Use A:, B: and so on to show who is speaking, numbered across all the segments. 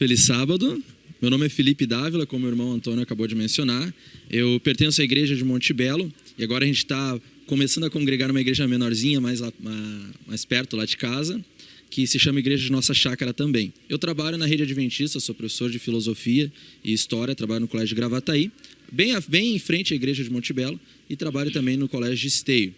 A: Feliz sábado. Meu nome é Felipe Dávila, como o irmão Antônio acabou de mencionar. Eu pertenço à igreja de Monte Belo e agora a gente está começando a congregar numa igreja menorzinha, mais perto lá de casa, que se chama Igreja de Nossa Chácara também. Eu trabalho na rede adventista, sou professor de filosofia e história, trabalho no colégio de Gravataí, bem em frente à igreja de Monte Belo, e trabalho também no colégio de Esteio.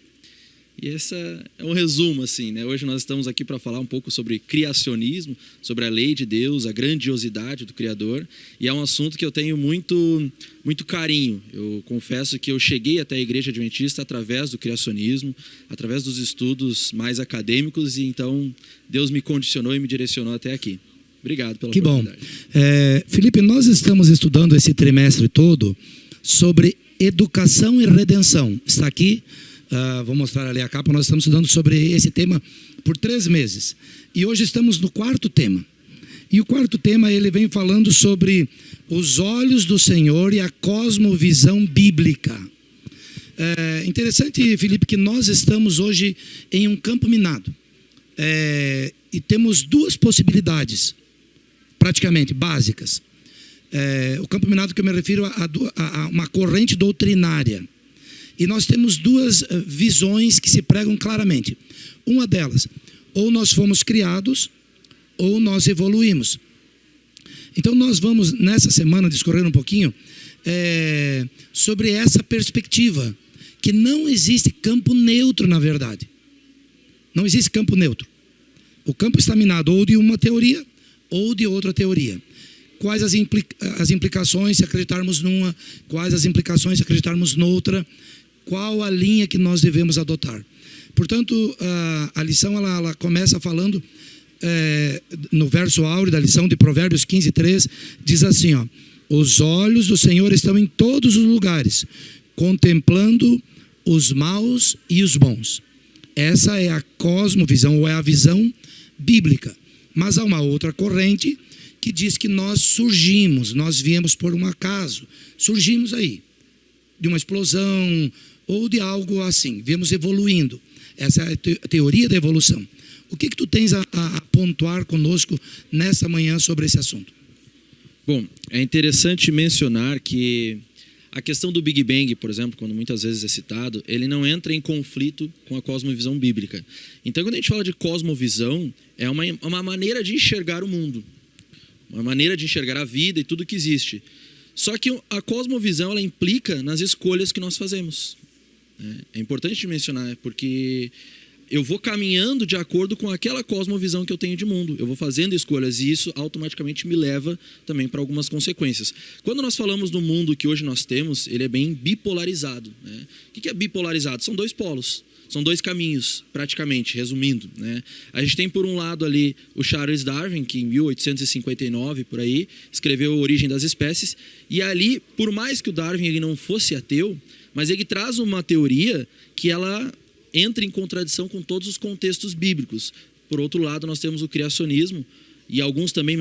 A: E esse é um resumo, assim, né? Hoje nós estamos aqui para falar um pouco sobre criacionismo, sobre a lei de Deus, a grandiosidade do Criador, e é um assunto que eu tenho muito carinho. Eu confesso que eu cheguei até a Igreja Adventista através do criacionismo, através dos estudos mais acadêmicos, e então Deus me condicionou e me direcionou até aqui. Obrigado pela oportunidade.
B: Que bom. Felipe, nós estamos estudando esse trimestre todo sobre educação e redenção. Está aqui... vou mostrar ali a capa. Nós estamos estudando sobre esse tema por 3 meses. E hoje estamos no 4º tema. E o 4º tema, ele vem falando sobre os olhos do Senhor e a cosmovisão bíblica. É interessante, Felipe, que nós estamos hoje em um campo minado. E temos 2 possibilidades, praticamente, básicas. O campo minado que eu me refiro a uma corrente doutrinária. E nós temos 2 visões que se pregam claramente. Uma delas, ou nós fomos criados, ou nós evoluímos. Então nós vamos, nessa semana, discorrer um pouquinho sobre essa perspectiva, que não existe campo neutro, na verdade. Não existe campo neutro. O campo está minado ou de uma teoria, ou de outra teoria. Quais as implicações se acreditarmos numa, quais as implicações se acreditarmos noutra, qual a linha que nós devemos adotar. Portanto, a lição ela começa falando, no verso áureo da lição de Provérbios 15:3, diz assim, os olhos do Senhor estão em todos os lugares, contemplando os maus e os bons. Essa é a cosmovisão, ou é a visão bíblica. Mas há uma outra corrente que diz que nós surgimos, nós viemos por um acaso, surgimos aí, de uma explosão ou de algo assim, viemos evoluindo. Essa é a teoria da evolução. O que tu tens a pontuar conosco nessa manhã sobre esse assunto?
A: Bom, é interessante mencionar que a questão do Big Bang, por exemplo, quando muitas vezes é citado, ele não entra em conflito com a cosmovisão bíblica. Então, quando a gente fala de cosmovisão, é uma maneira de enxergar o mundo, uma maneira de enxergar a vida e tudo que existe. Só que a cosmovisão, ela implica nas escolhas que nós fazemos. É importante mencionar, porque eu vou caminhando de acordo com aquela cosmovisão que eu tenho de mundo. Eu vou fazendo escolhas e isso automaticamente me leva também para algumas consequências. Quando nós falamos do mundo que hoje nós temos, ele é bem bipolarizado. Né? O que é bipolarizado? São 2 polos. São 2 caminhos, praticamente, resumindo. Né? A gente tem, por um lado, ali o Charles Darwin, que em 1859, por aí, escreveu A Origem das Espécies. E ali, por mais que o Darwin ele não fosse ateu, mas ele traz uma teoria que ela entra em contradição com todos os contextos bíblicos. Por outro lado, nós temos o criacionismo, e alguns também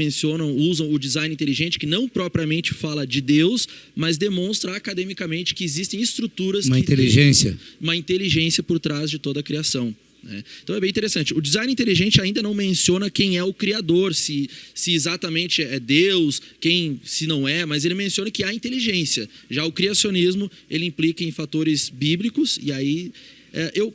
A: usam o design inteligente, que não propriamente fala de Deus, mas demonstra academicamente que existem estruturas... Uma inteligência por trás de toda a criação. Né? Então é bem interessante. O design inteligente ainda não menciona quem é o criador, se exatamente é Deus, se não é, mas ele menciona que há inteligência. Já o criacionismo, ele implica em fatores bíblicos, e aí...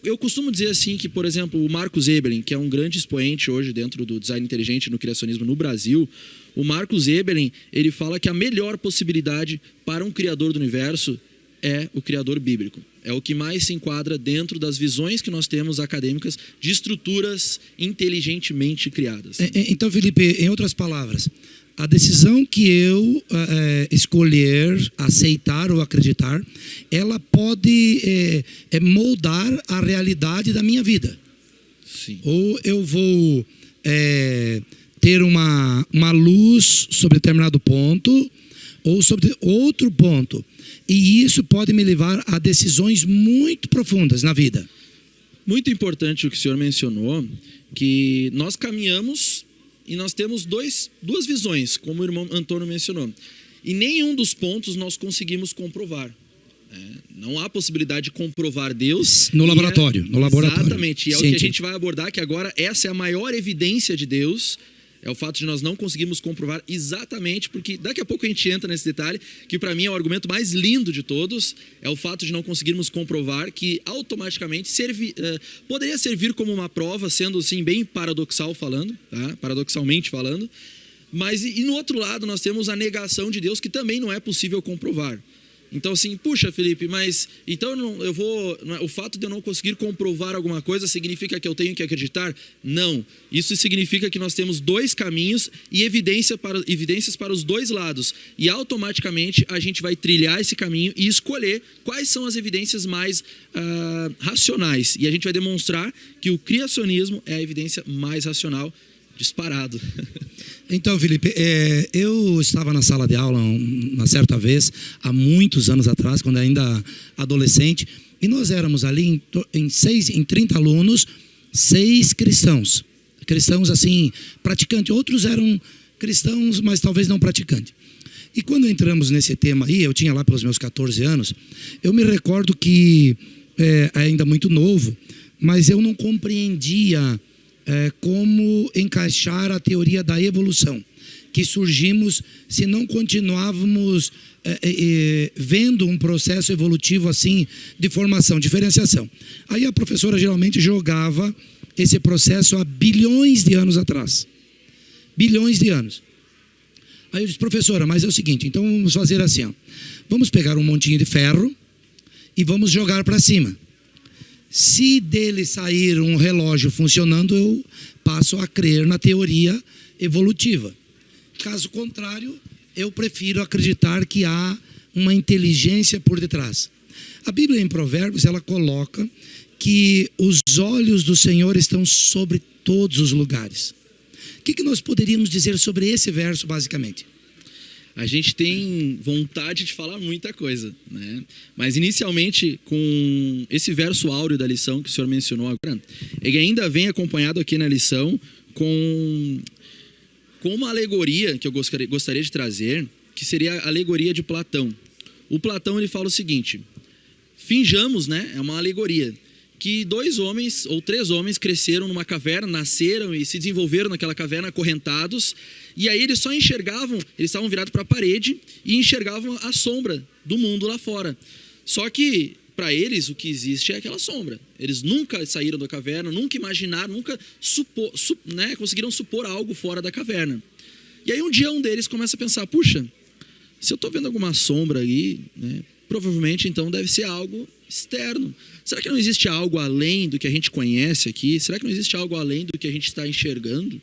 A: Eu costumo dizer assim que, por exemplo, o Marcus Eberlin, que é um grande expoente hoje dentro do design inteligente no criacionismo no Brasil, o Marcus Eberlin, ele fala que a melhor possibilidade para um criador do universo é o criador bíblico. É o que mais se enquadra dentro das visões que nós temos acadêmicas de estruturas inteligentemente criadas.
B: Então, Felipe, em outras palavras, a decisão que eu escolher, aceitar ou acreditar, ela pode moldar a realidade da minha vida.
A: Sim.
B: Ou eu vou ter uma luz sobre determinado ponto, ou sobre outro ponto. E isso pode me levar a decisões muito profundas na vida.
A: Muito importante o que o senhor mencionou, que nós caminhamos... E nós temos duas visões, como o irmão Antônio mencionou. E nenhum dos pontos nós conseguimos comprovar. Não há possibilidade de comprovar Deus.
B: No laboratório.
A: Exatamente. E é o que a gente vai abordar, que agora essa é a maior evidência de Deus, É o fato de nós não conseguirmos comprovar exatamente, porque daqui a pouco a gente entra nesse detalhe, que para mim é o argumento mais lindo de todos, é o fato de não conseguirmos comprovar que automaticamente poderia servir como uma prova, sendo assim bem paradoxalmente falando, mas e no outro lado nós temos a negação de Deus, que também não é possível comprovar. Então assim, puxa, Felipe, mas então o fato de eu não conseguir comprovar alguma coisa significa que eu tenho que acreditar? Não. Isso significa que nós temos dois caminhos e evidências para os dois lados. E automaticamente a gente vai trilhar esse caminho e escolher quais são as evidências mais racionais. E a gente vai demonstrar que o criacionismo é a evidência mais racional, disparado.
B: Então, Felipe, eu estava na sala de aula uma certa vez, há muitos anos atrás, quando ainda adolescente, e nós éramos ali em 30 alunos, 6 cristãos assim, praticantes, outros eram cristãos, mas talvez não praticantes. E quando entramos nesse tema aí, eu tinha lá pelos meus 14 anos, eu me recordo que, ainda muito novo, mas eu não compreendia como encaixar a teoria da evolução, que surgimos se não continuávamos vendo um processo evolutivo assim de formação, diferenciação. Aí a professora geralmente jogava esse processo há bilhões de anos atrás. Bilhões de anos. Aí eu disse, professora, mas é o seguinte, então vamos fazer assim, ó. Vamos pegar um montinho de ferro e vamos jogar para cima. Se dele sair um relógio funcionando, eu passo a crer na teoria evolutiva. Caso contrário, eu prefiro acreditar que há uma inteligência por detrás. A Bíblia em Provérbios, ela coloca que os olhos do Senhor estão sobre todos os lugares. O que nós poderíamos dizer sobre esse verso, basicamente?
A: A gente tem vontade de falar muita coisa, né? Mas inicialmente, com esse verso áureo da lição que o senhor mencionou agora, ele ainda vem acompanhado aqui na lição com uma alegoria que eu gostaria de trazer, que seria a alegoria de Platão. O Platão, ele fala o seguinte: finjamos, né? É uma alegoria, que 2 homens ou 3 homens cresceram numa caverna, nasceram e se desenvolveram naquela caverna acorrentados, e aí eles só enxergavam, eles estavam virados para a parede e enxergavam a sombra do mundo lá fora. Só que para eles o que existe é aquela sombra. Eles nunca saíram da caverna, nunca imaginaram, nunca conseguiram supor algo fora da caverna. E aí um dia um deles começa a pensar, puxa, se eu estou vendo alguma sombra aí, né, provavelmente então deve ser algo externo. Será que não existe algo além do que a gente conhece aqui? Será que não existe algo além do que a gente está enxergando?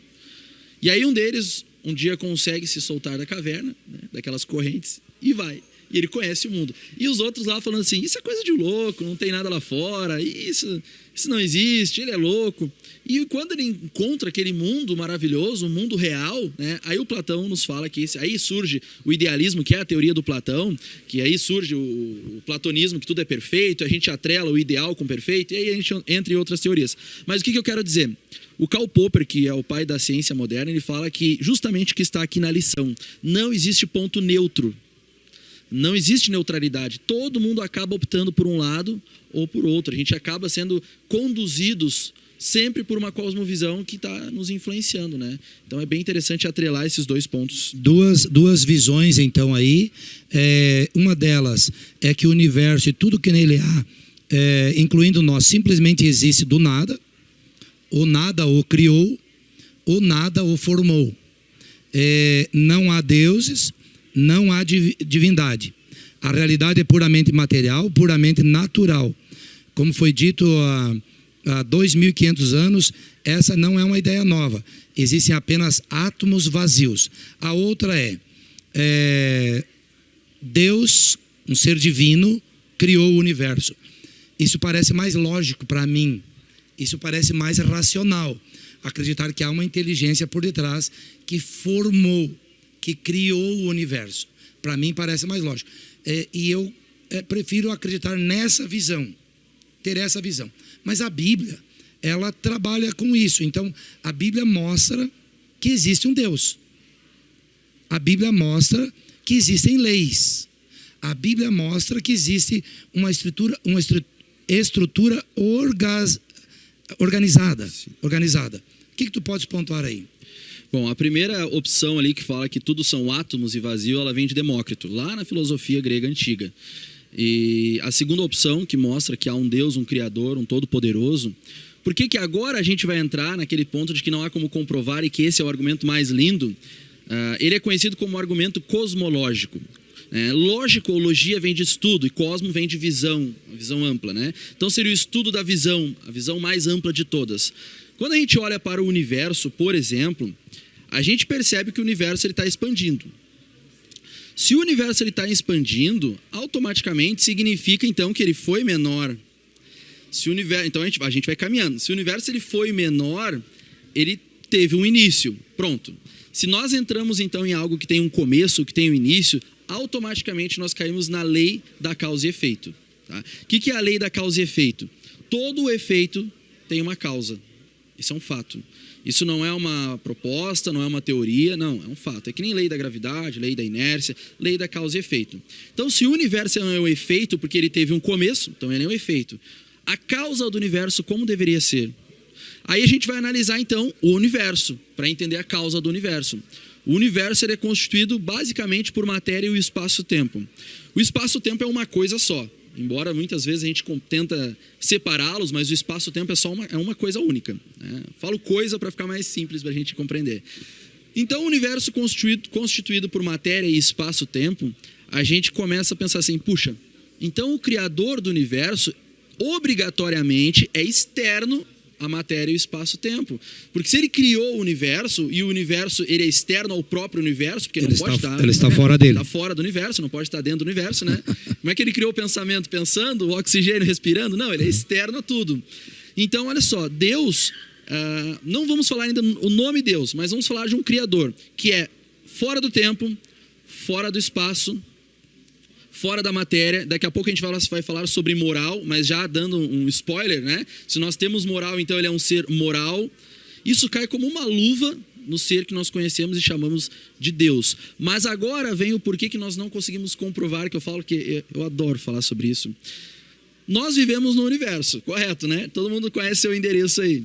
A: E aí um deles um dia consegue se soltar da caverna, né, daquelas correntes, e vai. E ele conhece o mundo. E os outros lá falando assim, isso é coisa de louco, não tem nada lá fora, isso não existe, ele é louco. E quando ele encontra aquele mundo maravilhoso, um mundo real, né, aí o Platão nos fala que aí surge o idealismo, que é a teoria do Platão, que aí surge o platonismo, que tudo é perfeito, a gente atrela o ideal com o perfeito, e aí a gente entra em outras teorias. Mas o que eu quero dizer? O Karl Popper, que é o pai da ciência moderna, ele fala que justamente o que está aqui na lição, não existe ponto neutro. Não existe neutralidade. Todo mundo acaba optando por um lado ou por outro. A gente acaba sendo conduzidos sempre por uma cosmovisão que está nos influenciando, né? Então é bem interessante atrelar esses 2 pontos.
B: Duas visões, então, aí. Uma delas é que o universo e tudo que nele há, incluindo nós, simplesmente existe do nada. O nada o criou, o nada o formou. Não há deuses, não há divindade. A realidade é puramente material, puramente natural. Como foi dito há 2.500 anos, essa não é uma ideia nova. Existem apenas átomos vazios. A outra Deus, um ser divino, criou o universo. Isso parece mais lógico para mim. Isso parece mais racional. Acreditar que há uma inteligência por detrás que formou, que criou o universo. Para mim parece mais lógico. E eu prefiro acreditar nessa visão, ter essa visão. Mas a Bíblia, ela trabalha com isso. Então, a Bíblia mostra que existe um Deus. A Bíblia mostra que existem leis. A Bíblia mostra que existe uma estrutura organizada. O que tu podes pontuar aí?
A: Bom, a primeira opção ali que fala que tudo são átomos e vazio, ela vem de Demócrito, lá na filosofia grega antiga. E a segunda opção, que mostra que há um Deus, um Criador, um Todo-Poderoso. Por que agora a gente vai entrar naquele ponto de que não há como comprovar e que esse é o argumento mais lindo? Ele é conhecido como argumento cosmológico. Lógico ou logia vem de estudo e cosmo vem de visão, a visão ampla, né? Então seria o estudo da visão, a visão mais ampla de todas. Quando a gente olha para o universo, por exemplo, a gente percebe que o universo está expandindo. Se o universo está expandindo, automaticamente significa então que ele foi menor. Se o universo, então a gente vai caminhando. Se o universo ele foi menor, ele teve um início. Pronto. Se nós entramos então em algo que tem um começo, que tem um início, automaticamente nós caímos na lei da causa e efeito. Tá? O que é a lei da causa e efeito? Todo o efeito tem uma causa. Isso é um fato. Isso não é uma proposta, não é uma teoria, não, é um fato. É que nem lei da gravidade, lei da inércia, lei da causa e efeito. Então, se o universo é um efeito porque ele teve um começo, então ele é um efeito. A causa do universo, como deveria ser? Aí a gente vai analisar, então, o universo, para entender a causa do universo. O universo ele é constituído basicamente por matéria e o espaço-tempo. O espaço-tempo é uma coisa só. Embora muitas vezes a gente tenta separá-los, mas o espaço-tempo é uma coisa única. Né? Falo coisa para ficar mais simples para a gente compreender. Então, o universo constituído por matéria e espaço-tempo, a gente começa a pensar assim, puxa, então o criador do universo obrigatoriamente é externo à matéria e o espaço-tempo. Porque se ele criou o universo e o universo ele é externo ao próprio universo, porque ele não pode estar...
B: Ele está fora dele.
A: Está fora do universo, não pode estar dentro do universo, né? Como é que ele criou o pensamento pensando, o oxigênio respirando? Não, ele é externo a tudo. Então, olha só, Deus... não vamos falar ainda o nome Deus, mas vamos falar de um Criador, que é fora do tempo, fora do espaço, fora da matéria. Daqui a pouco a gente vai falar sobre moral, mas já dando um spoiler, né? Se nós temos moral, então ele é um ser moral. Isso cai como uma luva no ser que nós conhecemos e chamamos de Deus. Mas agora vem o porquê que nós não conseguimos comprovar, que eu falo que eu adoro falar sobre isso. Nós vivemos no universo, correto, né? Todo mundo conhece seu endereço aí.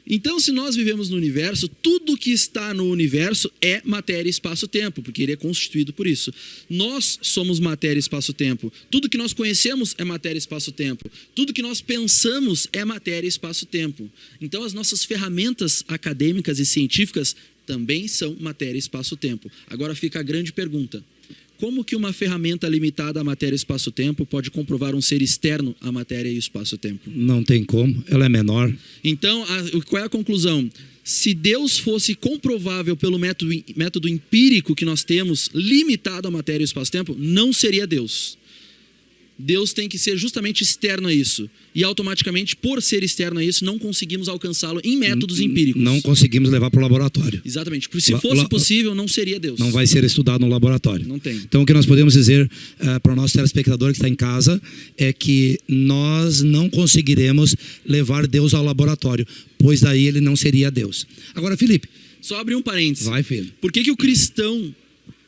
A: Então, se nós vivemos no universo, tudo que está no universo é matéria, espaço-tempo, porque ele é constituído por isso. Nós somos matéria, espaço-tempo. Tudo que nós conhecemos é matéria, espaço-tempo. Tudo que nós pensamos é matéria, espaço-tempo. Então, as nossas ferramentas acadêmicas e científicas também são matéria, espaço-tempo. Agora fica a grande pergunta. Como que uma ferramenta limitada à matéria e espaço-tempo pode comprovar um ser externo à matéria e espaço-tempo?
B: Não tem como, ela é menor.
A: Então, qual é a conclusão? Se Deus fosse comprovável pelo método empírico que nós temos, limitado à matéria e espaço-tempo, não seria Deus. Deus tem que ser justamente externo a isso. E automaticamente, por ser externo a isso, não conseguimos alcançá-lo em métodos empíricos.
B: Não conseguimos levar para o laboratório.
A: Exatamente. Porque se fosse possível, não seria Deus.
B: Não vai ser estudado no laboratório.
A: Não tem.
B: Então, o que nós podemos dizer para o nosso telespectador que está em casa é que nós não conseguiremos levar Deus ao laboratório, pois daí ele não seria Deus. Agora, Felipe.
A: Só abrir um parênteses.
B: Vai, filho.
A: Por que o cristão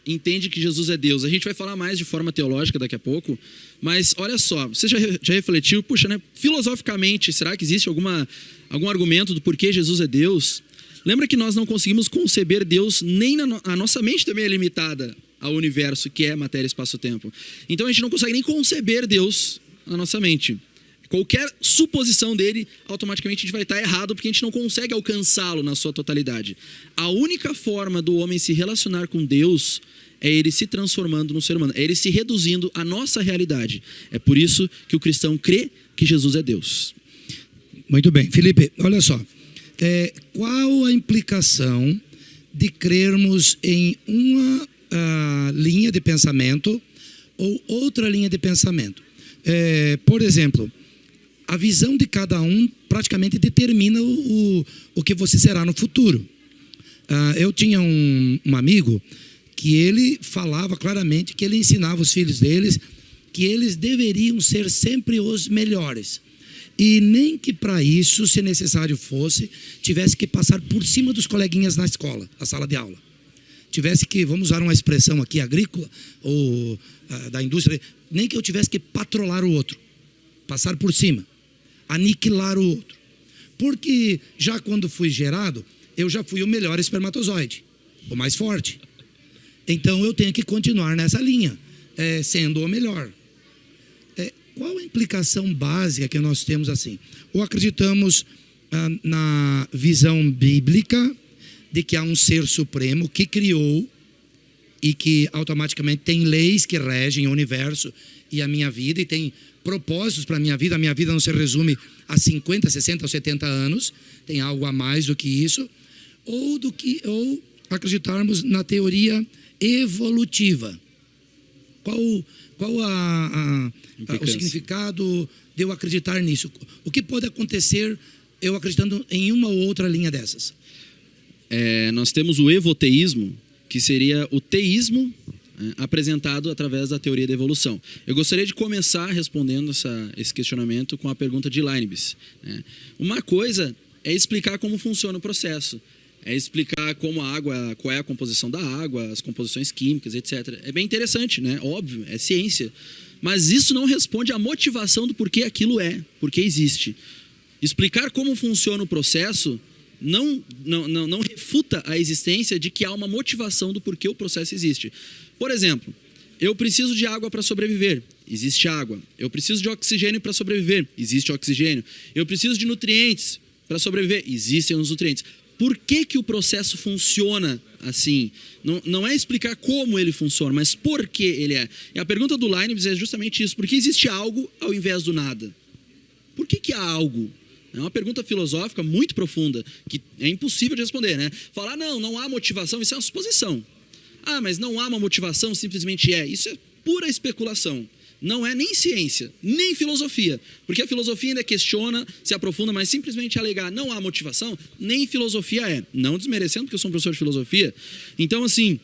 A: entende que Jesus é Deus? A gente vai falar mais de forma teológica daqui a pouco, mas olha só, você já refletiu, puxa, né? Filosoficamente, será que existe algum argumento do porquê Jesus é Deus? Lembra que nós não conseguimos conceber Deus, nem a nossa mente também é limitada ao universo, que é matéria, espaço-tempo. Então a gente não consegue nem conceber Deus na nossa mente. Qualquer suposição dele, automaticamente a gente vai estar errado, porque a gente não consegue alcançá-lo na sua totalidade. A única forma do homem se relacionar com Deus é ele se transformando no ser humano, é ele se reduzindo à nossa realidade. É por isso que o cristão crê que Jesus é Deus.
B: Muito bem. Felipe, olha só. Qual a implicação de crermos em uma linha de pensamento ou outra linha de pensamento? Por exemplo, a visão de cada um praticamente determina o que você será no futuro. Eu tinha um amigo que ele falava claramente, que ele ensinava os filhos deles que eles deveriam ser sempre os melhores. E nem que para isso, se necessário fosse, tivesse que passar por cima dos coleguinhas na escola, na sala de aula. Tivesse que, vamos usar uma expressão aqui agrícola ou da indústria, nem que eu tivesse que patrolar o outro, passar por cima, aniquilar o outro. Porque já quando fui gerado, eu já fui o melhor espermatozoide, o mais forte. Então eu tenho que continuar nessa linha, sendo o melhor. Qual a implicação básica que nós temos assim? Ou acreditamos na visão bíblica de que há um ser supremo que criou e que automaticamente tem leis que regem o universo e a minha vida, e tem propósitos para a minha vida não se resume a 50, 60 ou 70 anos, tem algo a mais do que isso, ou acreditarmos na teoria evolutiva. Qual o significado de eu acreditar nisso? O que pode acontecer eu acreditando em uma ou outra linha dessas?
A: Nós temos o evoteísmo, que seria o teísmo apresentado através da teoria da evolução. Eu gostaria de começar respondendo esse questionamento com a pergunta de Leibniz. Uma coisa é explicar como funciona o processo, é explicar como a água, qual é a composição da água, as composições químicas, etc. É bem interessante, né? Óbvio, é ciência. Mas isso não responde à motivação do porquê aquilo porque existe. Explicar como funciona o processo não refuta a existência de que há uma motivação do porquê o processo existe. Por exemplo, eu preciso de água para sobreviver, existe água. Eu preciso de oxigênio para sobreviver, existe oxigênio. Eu preciso de nutrientes para sobreviver, existem os nutrientes. Por que o processo funciona assim? Não é explicar como ele funciona, mas por que ele é. E a pergunta do Leibniz é justamente isso. Por que existe algo ao invés do nada? Por que há algo? É uma pergunta filosófica muito profunda, que é impossível de responder, né? Falar, não há motivação, isso é uma suposição. Mas não há uma motivação, simplesmente é. Isso é pura especulação. Não é nem ciência, nem filosofia. Porque a filosofia ainda questiona, se aprofunda, mas simplesmente alegar não há motivação, nem filosofia é. Não desmerecendo, porque eu sou um professor de filosofia. Então, assim,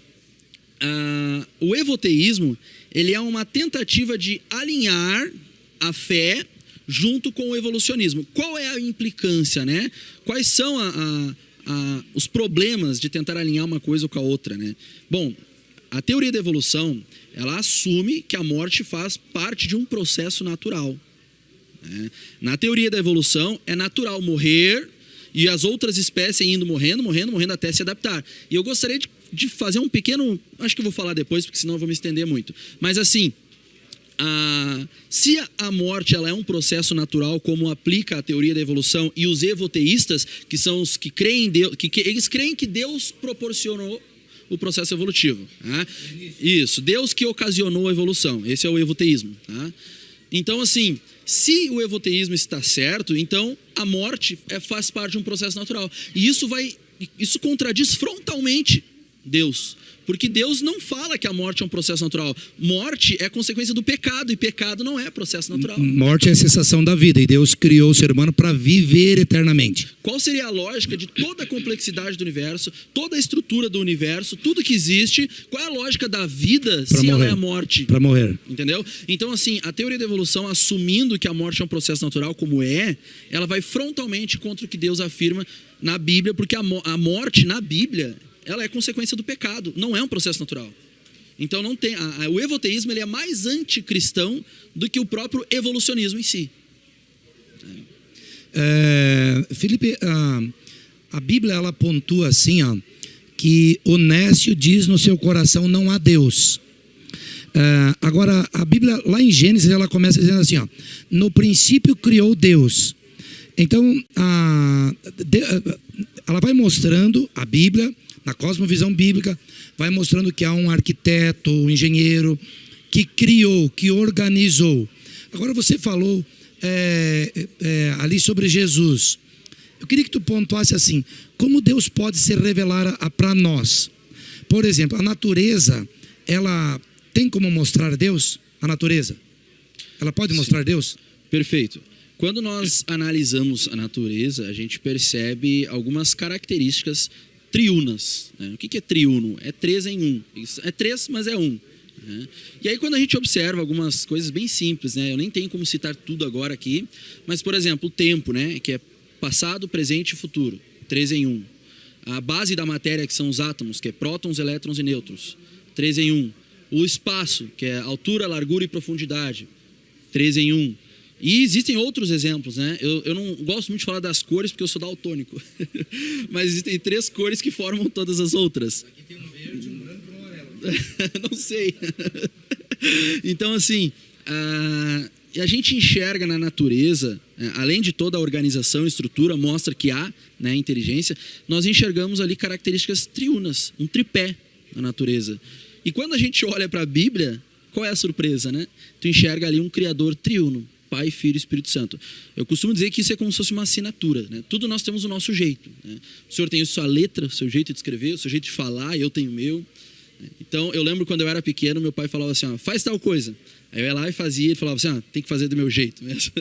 A: o evoteísmo, ele é uma tentativa de alinhar a fé junto com o evolucionismo. Qual é a implicância, né? Quais são os problemas de tentar alinhar uma coisa com a outra, né? Bom, a teoria da evolução, ela assume que a morte faz parte de um processo natural. Né? Na teoria da evolução, é natural morrer e as outras espécies indo morrendo até se adaptar. E eu gostaria de fazer um pequeno... Acho que eu vou falar depois, porque senão eu vou me estender muito. Mas assim, se a morte ela é um processo natural, como aplica a teoria da evolução, e os evoteístas, que são os que creem em Deus, eles creem que Deus proporcionou o processo evolutivo. Tá? Isso, Deus que ocasionou a evolução. Esse é o evoteísmo. Tá? Então, assim, se o evoteísmo está certo, então a morte faz parte de um processo natural. E isso contradiz frontalmente Deus. Porque Deus não fala que a morte é um processo natural. Morte é consequência do pecado, e pecado não é processo natural.
B: Morte é a cessação da vida, e Deus criou o ser humano para viver eternamente.
A: Qual seria a lógica de toda a complexidade do universo, toda a estrutura do universo, tudo que existe? Qual é a lógica da vida se ela é a morte?
B: Para morrer.
A: Entendeu? Então, assim, a teoria da evolução, assumindo que a morte é um processo natural, como ela vai frontalmente contra o que Deus afirma na Bíblia, porque a morte na Bíblia... ela é consequência do pecado, não é um processo natural. Então não tem, o evoteísmo ele é mais anticristão do que o próprio evolucionismo em si.
B: Felipe, a Bíblia ela pontua assim, que o nécio diz no seu coração não há Deus. Agora a Bíblia lá em Gênesis ela começa dizendo assim, no princípio criou Deus. Então ela vai mostrando, a Bíblia na cosmovisão bíblica, vai mostrando que há um arquiteto, um engenheiro, que criou, que organizou. Agora você falou ali sobre Jesus. Eu queria que tu pontuasse assim, como Deus pode se revelar para nós? Por exemplo, a natureza, ela tem como mostrar Deus? A natureza? Ela pode mostrar Deus?
A: Perfeito. Quando nós analisamos a natureza, a gente percebe algumas características triunas. Né? O que é triuno? É 3 em 1. É 3, mas é 1. Né? E aí quando a gente observa algumas coisas bem simples, né? Eu nem tenho como citar tudo agora aqui, mas por exemplo, o tempo, né? Que é passado, presente e futuro. 3 em 1. A base da matéria, que são os átomos, que é prótons, elétrons e nêutrons. 3 em 1. O espaço, que é altura, largura e profundidade. 3 em 1. E existem outros exemplos, né? Eu não gosto muito de falar das cores porque eu sou daltônico. Mas existem 3 cores que formam todas as outras.
B: Aqui tem um verde, um branco e um amarelo.
A: Não sei. Então, assim, a gente enxerga na natureza, além de toda a organização e estrutura, mostra que há, né, inteligência, nós enxergamos ali características triunas, um tripé na natureza. E quando a gente olha para a Bíblia, qual é a surpresa, né? Tu enxerga ali um criador triuno, Pai, Filho e Espírito Santo. Eu costumo dizer que isso é como se fosse uma assinatura, né? Tudo nós temos o nosso jeito, né? O Senhor tem a sua letra, o seu jeito de escrever, o seu jeito de falar, eu tenho o meu. Então, eu lembro quando eu era pequeno, meu pai falava assim, ó, faz tal coisa. Aí eu ia lá e fazia, ele falava assim, tem que fazer do meu jeito mesmo.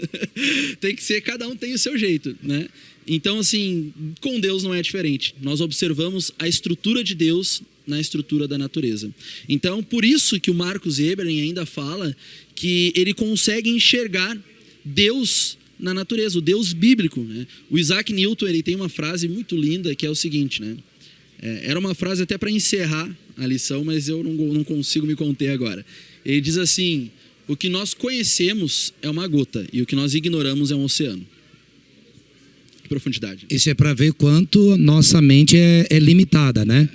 A: Tem que ser, cada um tem o seu jeito, né? Então, assim, com Deus não é diferente. Nós observamos a estrutura de Deus na estrutura da natureza. Então, por isso que o Marcus Eberlin ainda fala que ele consegue enxergar Deus na natureza, o Deus bíblico, né? O Isaac Newton, ele tem uma frase muito linda que é o seguinte, né? Era uma frase até para encerrar a lição, mas eu não consigo me conter agora. Ele diz assim, o que nós conhecemos é uma gota e o que nós ignoramos é um oceano. Que profundidade.
B: Isso é para ver quanto nossa mente é limitada, né?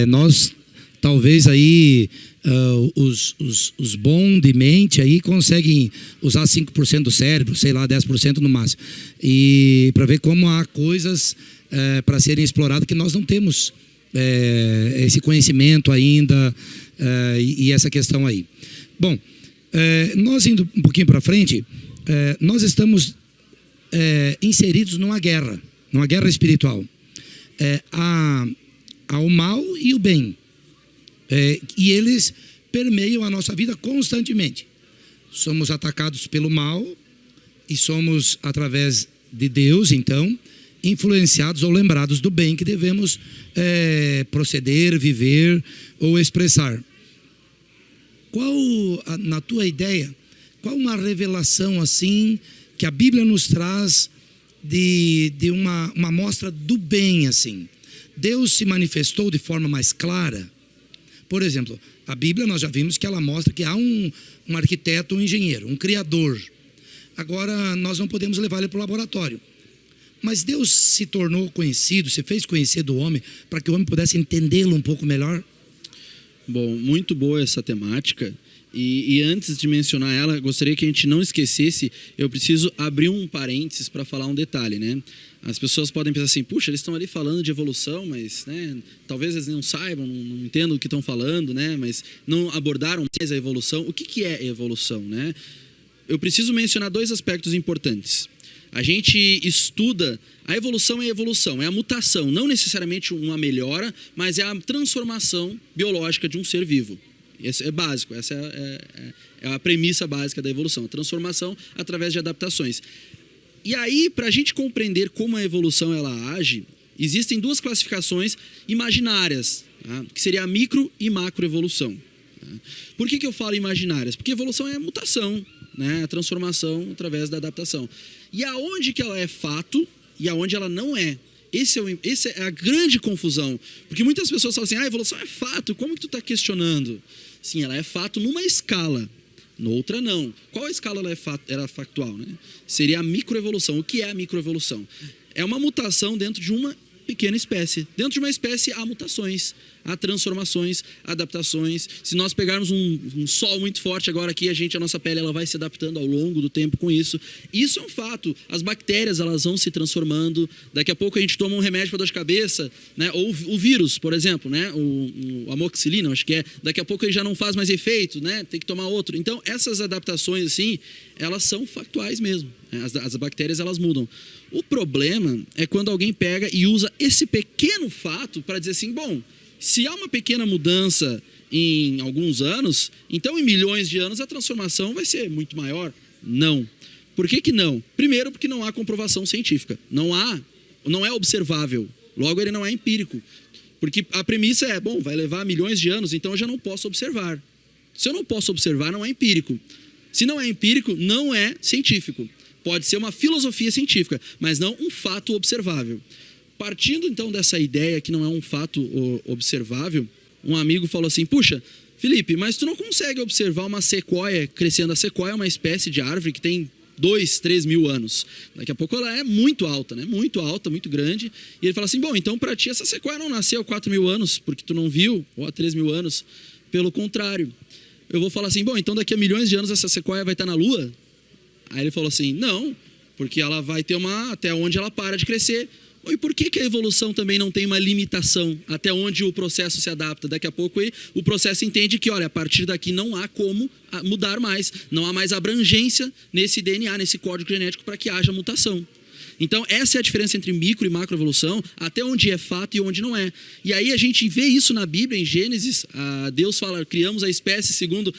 B: Nós, talvez aí, os bons de mente aí conseguem usar 5% do cérebro, sei lá, 10% no máximo. E para ver como há coisas para serem exploradas que nós não temos esse conhecimento ainda e essa questão aí. Bom, nós indo um pouquinho para frente, nós estamos inseridos numa guerra espiritual. Há o mal e o bem. E eles permeiam a nossa vida constantemente. Somos atacados pelo mal e somos, através de Deus, então, influenciados ou lembrados do bem que devemos proceder, viver ou expressar. Na tua ideia, qual uma revelação assim que a Bíblia nos traz de uma amostra do bem assim? Deus se manifestou de forma mais clara? Por exemplo, a Bíblia nós já vimos que ela mostra que há um arquiteto, um engenheiro, um criador. Agora nós não podemos levar ele para o laboratório. Mas Deus se tornou conhecido, se fez conhecer do homem para que o homem pudesse entendê-lo um pouco melhor?
A: Bom, muito boa essa temática. E antes de mencionar ela, gostaria que a gente não esquecesse, eu preciso abrir um parênteses para falar um detalhe, né? As pessoas podem pensar assim, puxa, eles estão ali falando de evolução, mas né, talvez eles não saibam, não entendam o que estão falando, né? Mas não abordaram mais a evolução. O que é evolução, né? Eu preciso mencionar 2 aspectos importantes. A gente estuda, a evolução, é a mutação, não necessariamente uma melhora, mas é a transformação biológica de um ser vivo. Esse é básico, essa é a premissa básica da evolução, a transformação através de adaptações. E aí, para a gente compreender como a evolução ela age, existem 2 classificações imaginárias, tá? Que seria a micro e macroevolução. Tá? Por que eu falo imaginárias? Porque evolução é mutação, né? A transformação através da adaptação. E aonde que ela é fato e aonde ela não é. Essa é a grande confusão. Porque muitas pessoas falam assim, a evolução é fato, como que tu está questionando? Sim, ela é fato numa escala, noutra não. Qual a escala ela é factual, né? Seria a microevolução. O que é a microevolução? É uma mutação dentro de uma pequena espécie. Dentro de uma espécie há mutações, há transformações, adaptações. Se nós pegarmos um sol muito forte agora aqui, a nossa pele ela vai se adaptando ao longo do tempo com isso. Isso é um fato. As bactérias elas vão se transformando. Daqui a pouco a gente toma um remédio para dor de cabeça, né? Ou o vírus, por exemplo, né? O amoxicilina, acho que é. Daqui a pouco ele já não faz mais efeito, né? Tem que tomar outro. Então essas adaptações assim, elas são factuais mesmo. As bactérias elas mudam. O problema é quando alguém pega e usa esse pequeno fato para dizer assim, bom, se há uma pequena mudança em alguns anos, então em milhões de anos a transformação vai ser muito maior. Não. Por que não? Primeiro, porque não há comprovação científica. Não é observável. Logo, ele não é empírico. Porque a premissa é, bom, vai levar milhões de anos, então eu já não posso observar. Se eu não posso observar, não é empírico. Se não é empírico, não é científico. Pode ser uma filosofia científica, mas não um fato observável. Partindo então dessa ideia que não é um fato observável, um amigo falou assim, puxa, Felipe, mas tu não consegue observar uma sequoia crescendo. A sequoia é uma espécie de árvore que tem 2, 3 mil anos. Daqui a pouco ela é muito alta, né? Muito alta, muito grande. E ele fala assim, bom, então para ti essa sequoia não nasceu há 4 mil anos, porque tu não viu, ou há 3 mil anos. Pelo contrário. Eu vou falar assim, bom, então daqui a milhões de anos essa sequoia vai estar na Lua? Aí ele falou assim, não, porque ela vai ter até onde ela para de crescer. E por que a evolução também não tem uma limitação até onde o processo se adapta? Daqui a pouco o processo entende que, olha, a partir daqui não há como mudar mais, não há mais abrangência nesse DNA, nesse código genético para que haja mutação. Então, essa é a diferença entre micro e macroevolução, até onde é fato e onde não é. E aí a gente vê isso na Bíblia, em Gênesis. Deus fala, criamos a espécie segundo,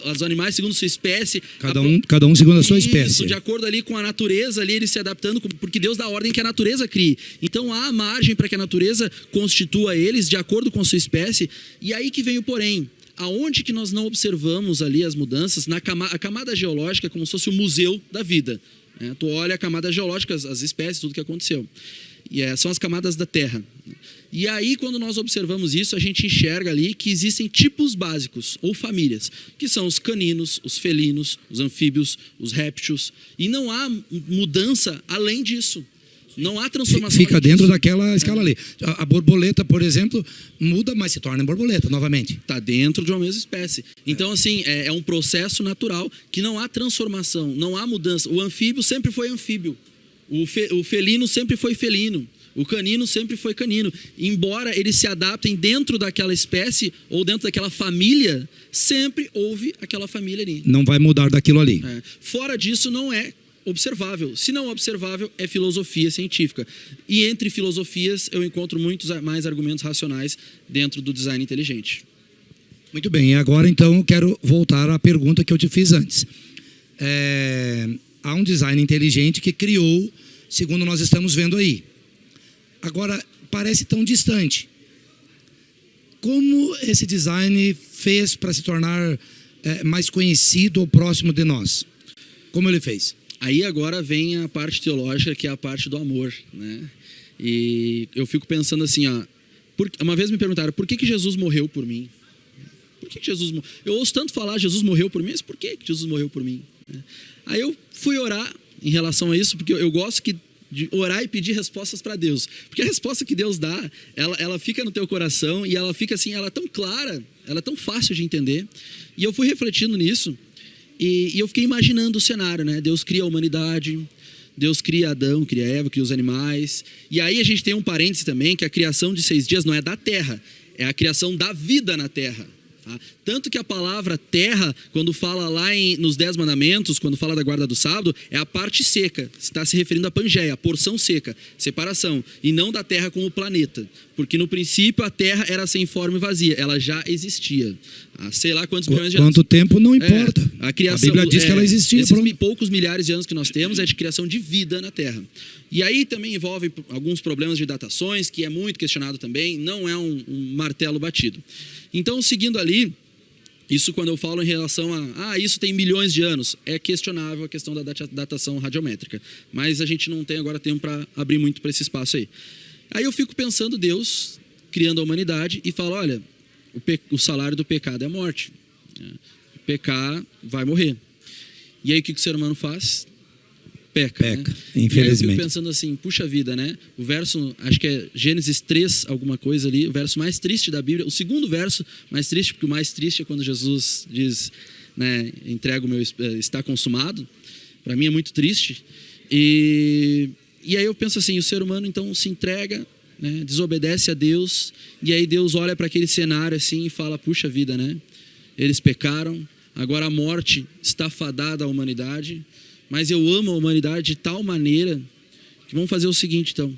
A: os animais segundo sua espécie.
B: Cada um segundo a sua espécie.
A: Isso, de acordo ali com a natureza, ali eles se adaptando, porque Deus dá ordem que a natureza crie. Então, há margem para que a natureza constitua eles de acordo com a sua espécie. E aí que vem o porém. Aonde que nós não observamos ali as mudanças? A camada geológica é como se fosse o museu da vida. Tu olha a camada geológica, as espécies, tudo que aconteceu. E são as camadas da Terra. E aí, quando nós observamos isso, a gente enxerga ali que existem tipos básicos, ou famílias, que são os caninos, os felinos, os anfíbios, os répteis. E não há mudança além disso. Não há transformação.
B: Fica dentro daquela escala ali. A borboleta, por exemplo, muda, mas se torna borboleta novamente.
A: Está dentro de uma mesma espécie. Então, assim, é um processo natural que não há transformação, não há mudança. O anfíbio sempre foi anfíbio. O felino sempre foi felino. O canino sempre foi canino. Embora eles se adaptem dentro daquela espécie ou dentro daquela família, sempre houve aquela família ali.
B: Não vai mudar daquilo ali.
A: Fora disso, não é observável. Se não observável, é filosofia científica. E entre filosofias, eu encontro muitos mais argumentos racionais dentro do design inteligente.
B: Muito bem. E agora, então, eu quero voltar à pergunta que eu te fiz antes. Há um design inteligente que criou, segundo nós estamos vendo aí. Agora, parece tão distante. Como esse design fez para se tornar mais conhecido ou próximo de nós? Como ele fez?
A: Aí agora vem a parte teológica, que é a parte do amor, né? E eu fico pensando assim, uma vez me perguntaram, por que Jesus morreu por mim? Por que Jesus morreu? Eu ouço tanto falar, Jesus morreu por mim, mas por que Jesus morreu por mim? Aí eu fui orar em relação a isso, porque eu gosto de orar e pedir respostas para Deus. Porque a resposta que Deus dá, ela fica no teu coração e ela fica assim, ela é tão clara, ela é tão fácil de entender. E eu fui refletindo nisso. E eu fiquei imaginando o cenário, né? Deus cria a humanidade, Deus cria Adão, cria Eva, cria os animais. E aí a gente tem um parêntese também, que a criação de 6 dias não é da terra, é a criação da vida na terra. Tá? Tanto que a palavra terra, quando fala lá nos 10 mandamentos, quando fala da guarda do sábado, é a parte seca. Está se referindo à Pangeia, a porção seca, separação. E não da terra como planeta. Porque no princípio a terra era sem forma e vazia. Ela já existia. Sei lá quantos milhões de anos.
B: Quanto tempo não importa.
A: A criação,
B: Bíblia diz que ela existia.
A: Esses poucos milhares de anos que nós temos é de criação de vida na terra. E aí também envolve alguns problemas de datações, que é muito questionado também. Não é um martelo batido. Então, seguindo ali, isso quando eu falo em relação isso tem milhões de anos, é questionável a questão da datação radiométrica. Mas a gente não tem agora tempo para abrir muito para esse espaço aí. Aí eu fico pensando Deus criando a humanidade e falo, olha, o salário do pecado é a morte. Pecar, vai morrer. E aí o que o ser humano faz? Peca, né?
B: Infelizmente.
A: E aí eu fico pensando assim, puxa vida, né? O verso, acho que é Gênesis 3, alguma coisa ali, o verso mais triste da Bíblia, o segundo verso mais triste, porque o mais triste é quando Jesus diz, né, entrega o meu, está consumado. Para mim é muito triste. E aí eu penso assim, o ser humano então se entrega, né, desobedece a Deus, e aí Deus olha para aquele cenário assim e fala, puxa vida, né? Eles pecaram, agora a morte está fadada à humanidade, mas eu amo a humanidade de tal maneira que vamos fazer o seguinte, então.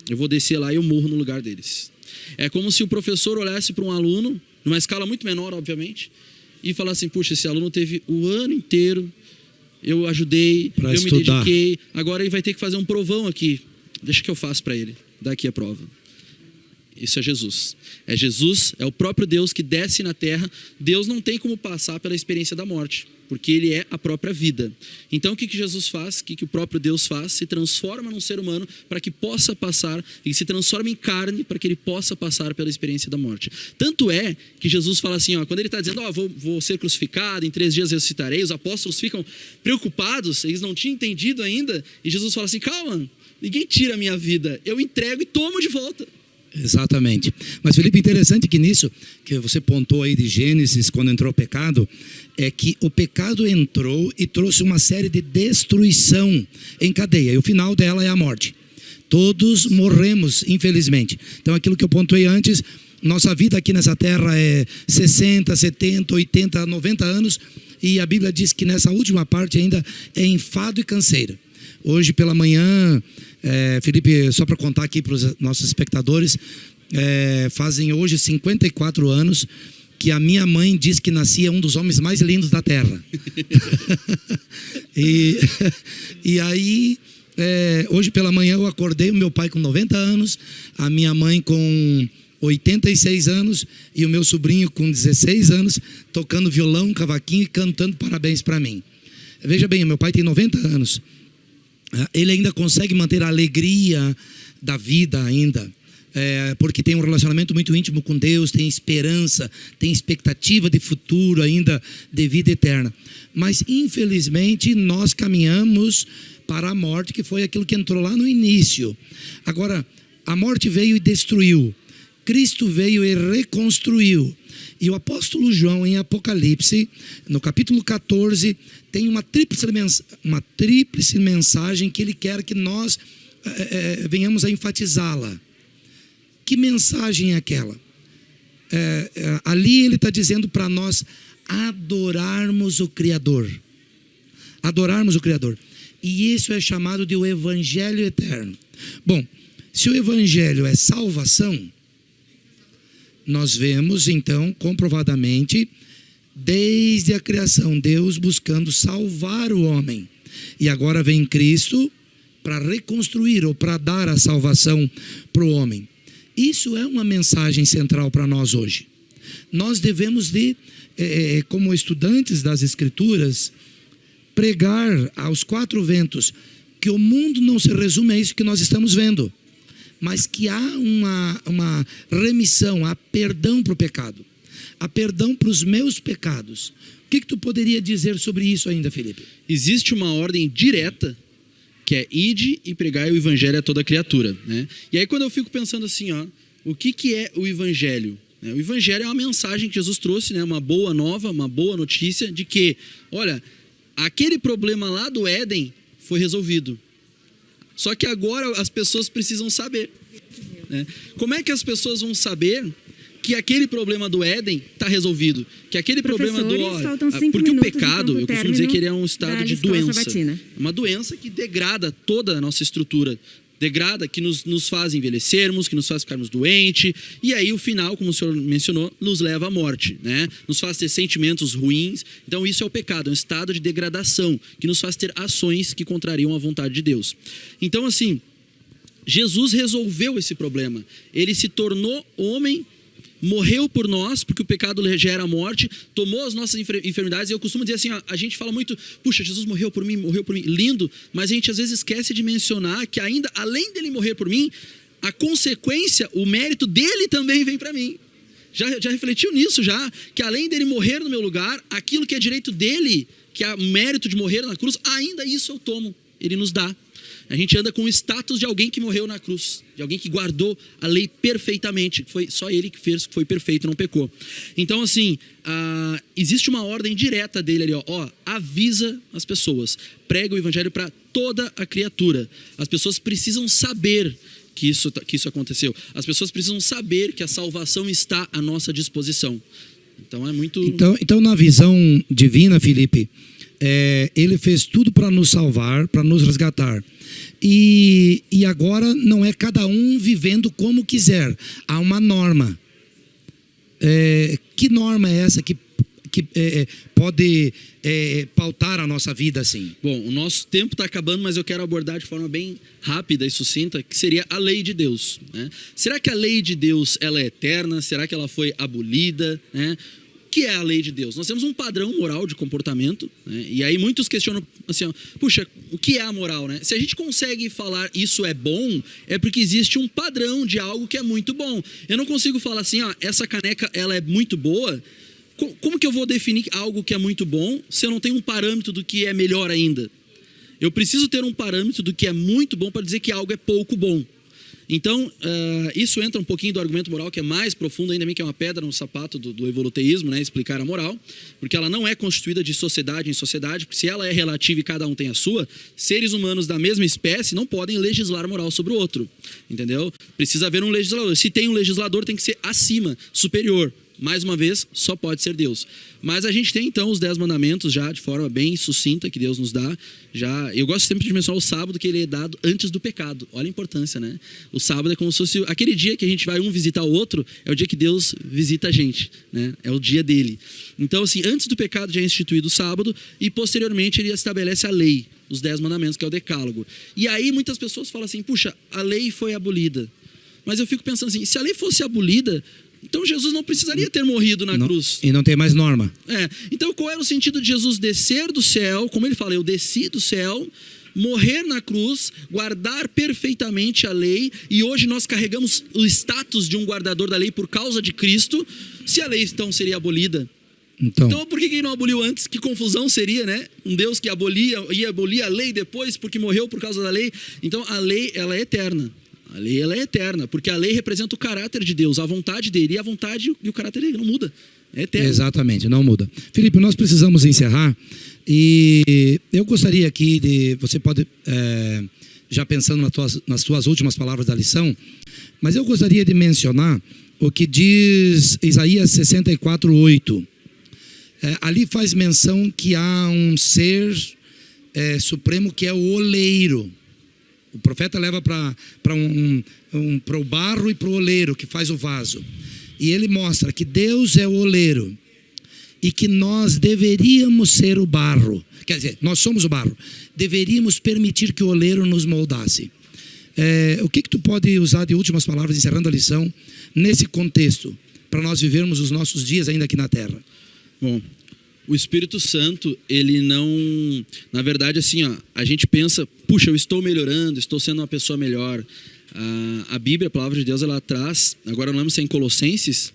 A: Eu vou descer lá e eu morro no lugar deles. É como se o professor olhasse para um aluno, numa escala muito menor, obviamente, e falasse assim, puxa, esse aluno teve o ano inteiro, eu ajudei, eu me dediquei, agora ele vai ter que fazer um provão aqui. Deixa que eu faço para ele, daqui a prova. Isso é Jesus. É Jesus, é o próprio Deus que desce na terra. Deus não tem como passar pela experiência da morte, porque ele é a própria vida. Então o que Jesus faz? O que o próprio Deus faz? Se transforma num ser humano para que possa passar, e se transforma em carne para que ele possa passar pela experiência da morte. Tanto é que Jesus fala assim, ó, quando ele está dizendo, vou ser crucificado, em 3 dias ressuscitarei, os apóstolos ficam preocupados, eles não tinham entendido ainda, e Jesus fala assim, calma, ninguém tira a minha vida, eu entrego e tomo de volta.
B: Exatamente. Mas, Felipe, interessante que nisso, que você pontou aí de Gênesis, quando entrou o pecado, é que o pecado entrou e trouxe uma série de destruição em cadeia. E o final dela é a morte. Todos morremos, infelizmente. Então, aquilo que eu pontuei antes, nossa vida aqui nessa terra é 60, 70, 80, 90 anos. E a Bíblia diz que nessa última parte ainda é enfado e canseira. Hoje pela manhã, Felipe, só para contar aqui para os nossos espectadores, fazem hoje 54 anos que a minha mãe diz que nascia um dos homens mais lindos da terra. E aí, hoje pela manhã eu acordei, o meu pai com 90 anos, a minha mãe com 86 anos e o meu sobrinho com 16 anos, tocando violão, cavaquinho e cantando parabéns para mim. Veja bem, meu pai tem 90 anos. Ele ainda consegue manter a alegria da vida ainda, porque tem um relacionamento muito íntimo com Deus, tem esperança, tem expectativa de futuro ainda, de vida eterna. Mas infelizmente nós caminhamos para a morte, que foi aquilo que entrou lá no início. Agora, a morte veio e destruiu, Cristo veio e reconstruiu. E o apóstolo João, em Apocalipse, no capítulo 14, tem uma tríplice mensagem que ele quer que nós venhamos a enfatizá-la. Que mensagem é aquela? Ali ele está dizendo para nós adorarmos o Criador. Adorarmos o Criador. E isso é chamado de o Evangelho Eterno. Bom, se o Evangelho é salvação, nós vemos então comprovadamente desde a criação Deus buscando salvar o homem, e agora vem Cristo para reconstruir ou para dar a salvação para o homem. Isso é uma mensagem central para nós hoje. Nós devemos como estudantes das Escrituras, pregar aos 4 ventos que o mundo não se resume a isso que nós estamos vendo, mas que há uma remissão, há perdão para o pecado, há perdão para os meus pecados. O que tu poderia dizer sobre isso ainda, Felipe?
A: Existe uma ordem direta, que é ide e pregai o evangelho a toda criatura, né? E aí quando eu fico pensando assim, o que é o evangelho? O evangelho é uma mensagem que Jesus trouxe, né? Uma boa nova, uma boa notícia de que, olha, aquele problema lá do Éden foi resolvido. Só que agora as pessoas precisam saber, né? Como é que as pessoas vão saber que aquele problema do Éden está resolvido? Que aquele problema porque o pecado, eu costumo dizer que ele é um estado de doença. Uma doença que degrada toda a nossa estrutura. Degrada, que nos faz envelhecermos, que nos faz ficarmos doentes. E aí o final, como o senhor mencionou, nos leva à morte, né? Nos faz ter sentimentos ruins. Então isso é o pecado, é um estado de degradação, que nos faz ter ações que contrariam a vontade de Deus. Então assim, Jesus resolveu esse problema. Ele se tornou homem, morreu por nós, porque o pecado gera a morte, tomou as nossas enfermidades. E eu costumo dizer assim, a gente fala muito, puxa, Jesus morreu por mim, lindo, mas a gente às vezes esquece de mencionar que ainda, além dele morrer por mim, a consequência, o mérito dele também vem para mim. Já refletiu nisso já? Que além dele morrer no meu lugar, aquilo que é direito dele, que é o mérito de morrer na cruz, ainda isso eu tomo, ele nos dá. A gente anda com o status de alguém que morreu na cruz, de alguém que guardou a lei perfeitamente, que foi só ele que fez, que foi perfeito, não pecou. Então assim, existe uma ordem direta dele ali, avisa as pessoas, prega o evangelho para toda a criatura. As pessoas precisam saber que isso aconteceu. As pessoas precisam saber que a salvação está à nossa disposição. Então é muito...
B: Então na visão divina, Felipe, ele fez tudo para nos salvar, para nos resgatar. E agora não é cada um vivendo como quiser. Há uma norma. Que norma é essa que pode pautar a nossa vida assim?
A: Bom, o nosso tempo está acabando, mas eu quero abordar de forma bem rápida e sucinta, que seria a lei de Deus, né? Será que a lei de Deus ela é eterna? Será que ela foi abolida, né? O que é a lei de Deus? Nós temos um padrão moral de comportamento, né? E aí muitos questionam assim, ó, puxa, o que é a moral, né? Se a gente consegue falar isso é bom, é porque existe um padrão de algo que é muito bom. Eu não consigo falar assim, ó, essa caneca ela é muito boa. Como que eu vou definir algo que é muito bom se eu não tenho um parâmetro do que é melhor ainda? Eu preciso ter um parâmetro do que é muito bom para dizer que algo é pouco bom. Então, isso entra um pouquinho do argumento moral, que é mais profundo ainda, que é uma pedra no sapato do evoluteísmo, né? Explicar a moral, porque ela não é constituída de sociedade em sociedade, porque se ela é relativa e cada um tem a sua, seres humanos da mesma espécie não podem legislar moral sobre o outro, entendeu? Precisa haver um legislador. Se tem um legislador, tem que ser acima, superior. Mais uma vez, só pode ser Deus. Mas a gente tem então os 10 mandamentos já de forma bem sucinta que Deus nos dá. Eu gosto sempre de mencionar o sábado, que ele é dado antes do pecado. Olha a importância, né? O sábado é como se fosse aquele dia que a gente vai um visitar o outro, é o dia que Deus visita a gente, né? É o dia dele. Então, assim, antes do pecado já é instituído o sábado e posteriormente ele estabelece a lei, os 10 mandamentos, que é o decálogo. E aí muitas pessoas falam assim, puxa, a lei foi abolida. Mas eu fico pensando assim, se a lei fosse abolida, então Jesus não precisaria ter morrido na cruz.
B: E não tem mais norma.
A: Então qual era o sentido de Jesus descer do céu? Como ele fala, eu desci do céu, morrer na cruz, guardar perfeitamente a lei, e hoje nós carregamos o status de um guardador da lei por causa de Cristo, se a lei então seria abolida. Então por que ele não aboliu antes? Que confusão seria, né? Um Deus que ia abolir a lei depois porque morreu por causa da lei. Então a lei, ela é eterna. A lei ela é eterna, porque a lei representa o caráter de Deus, a vontade dele, e a vontade e o caráter dele não muda, é eterno.
B: Exatamente, não muda. Felipe, nós precisamos encerrar, e eu gostaria aqui você pode, já pensando nas tuas últimas palavras da lição, mas eu gostaria de mencionar o que diz Isaías 64:8. Ali faz menção que há um ser supremo que é o oleiro. O profeta leva para o barro e para o oleiro que faz o vaso. E ele mostra que Deus é o oleiro e que nós deveríamos ser o barro. Quer dizer, nós somos o barro. Deveríamos permitir que o oleiro nos moldasse. O que tu pode usar de últimas palavras, encerrando a lição, nesse contexto, para nós vivermos os nossos dias ainda aqui na Terra?
A: Bom, o Espírito Santo, ele não... Na verdade, assim, ó, a gente pensa, puxa, eu estou melhorando, estou sendo uma pessoa melhor. A Bíblia, a palavra de Deus, ela traz, agora eu não lembro se é em Colossenses,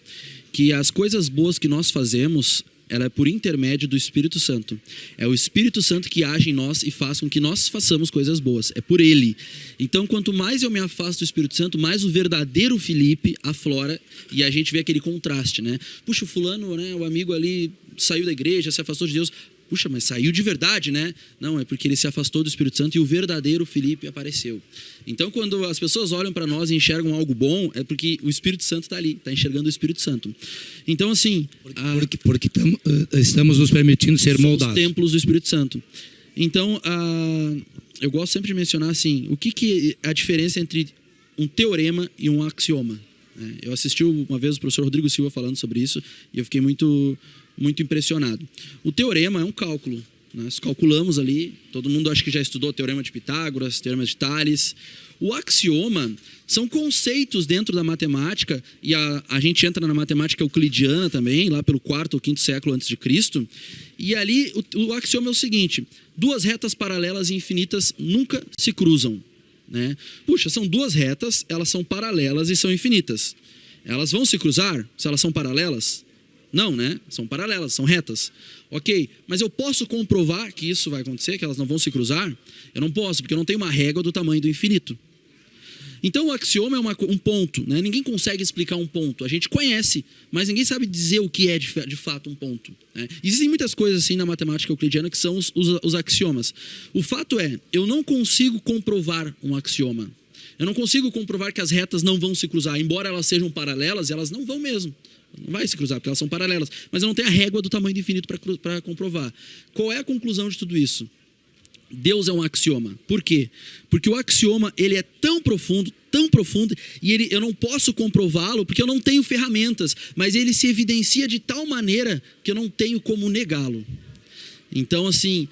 A: que as coisas boas que nós fazemos, ela é por intermédio do Espírito Santo. É o Espírito Santo que age em nós e faz com que nós façamos coisas boas. É por ele. Então, quanto mais eu me afasto do Espírito Santo, mais o verdadeiro Felipe aflora e a gente vê aquele contraste, né? Puxa, o fulano, né, o amigo ali saiu da igreja, se afastou de Deus. Puxa, mas saiu de verdade, né? Não, é porque ele se afastou do Espírito Santo e o verdadeiro Felipe apareceu. Então, quando as pessoas olham para nós e enxergam algo bom, é porque o Espírito Santo está ali, está enxergando o Espírito Santo. Então, assim...
B: Porque estamos nos permitindo ser moldados.
A: Somos templos do Espírito Santo. Então, eu gosto sempre de mencionar assim, o que é a diferença entre um teorema e um axioma. Eu assisti uma vez o professor Rodrigo Silva falando sobre isso e eu fiquei muito impressionado. O teorema é um cálculo. Nós calculamos ali, todo mundo acho que já estudou o teorema de Pitágoras, teorema de Tales. O axioma são conceitos dentro da matemática, e a gente entra na matemática euclidiana também, lá pelo 4º ou 5º século antes de Cristo. E ali o axioma é o seguinte: duas retas paralelas e infinitas nunca se cruzam, né? Puxa, são duas retas, elas são paralelas e são infinitas. Elas vão se cruzar se elas são paralelas? Não, né? São paralelas, são retas. Ok, mas eu posso comprovar que isso vai acontecer, que elas não vão se cruzar? Eu não posso, porque eu não tenho uma régua do tamanho do infinito. Então o axioma é um ponto, né? Ninguém consegue explicar um ponto. A gente conhece, mas ninguém sabe dizer o que é de fato um ponto, né? Existem muitas coisas assim na matemática euclidiana que são os axiomas. O fato é, eu não consigo comprovar um axioma. Eu não consigo comprovar que as retas não vão se cruzar. Embora elas sejam paralelas, elas não vão mesmo. Não vai se cruzar, porque elas são paralelas. Mas eu não tenho a régua do tamanho do infinito para comprovar. Qual é a conclusão de tudo isso? Deus é um axioma. Por quê? Porque o axioma ele é tão profundo, tão profundo e eu não posso comprová-lo porque eu não tenho ferramentas, mas ele se evidencia de tal maneira que eu não tenho como negá-lo. Então, assim,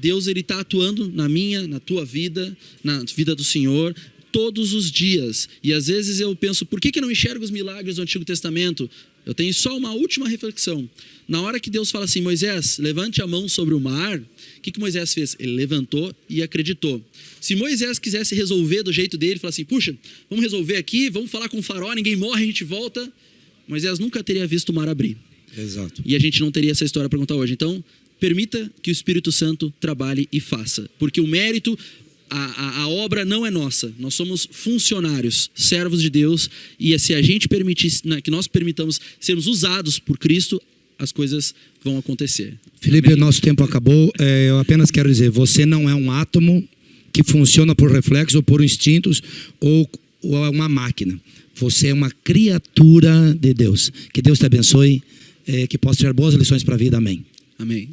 A: Deus ele está atuando na minha, na tua vida, na vida do Senhor, todos os dias. E às vezes eu penso, por que eu não enxergo os milagres do Antigo Testamento? Eu tenho só uma última reflexão. Na hora que Deus fala assim, Moisés, levante a mão sobre o mar, o que Moisés fez? Ele levantou e acreditou. Se Moisés quisesse resolver do jeito dele, falar assim, puxa, vamos resolver aqui, vamos falar com o faraó, ninguém morre, a gente volta. Moisés nunca teria visto o mar abrir.
B: Exato.
A: E a gente não teria essa história para contar hoje. Então, permita que o Espírito Santo trabalhe e faça. Porque o mérito, a obra não é nossa. Nós somos funcionários, servos de Deus. E se a gente permitir, que nós permitamos sermos usados por Cristo, as coisas vão acontecer.
B: Felipe,
A: Amém?
B: nosso tempo acabou. Eu apenas quero dizer, você não é um átomo que funciona por reflexo ou por instintos ou é uma máquina. Você é uma criatura de Deus. Que Deus te abençoe, que possa tirar boas lições para a vida. Amém.
A: Amém.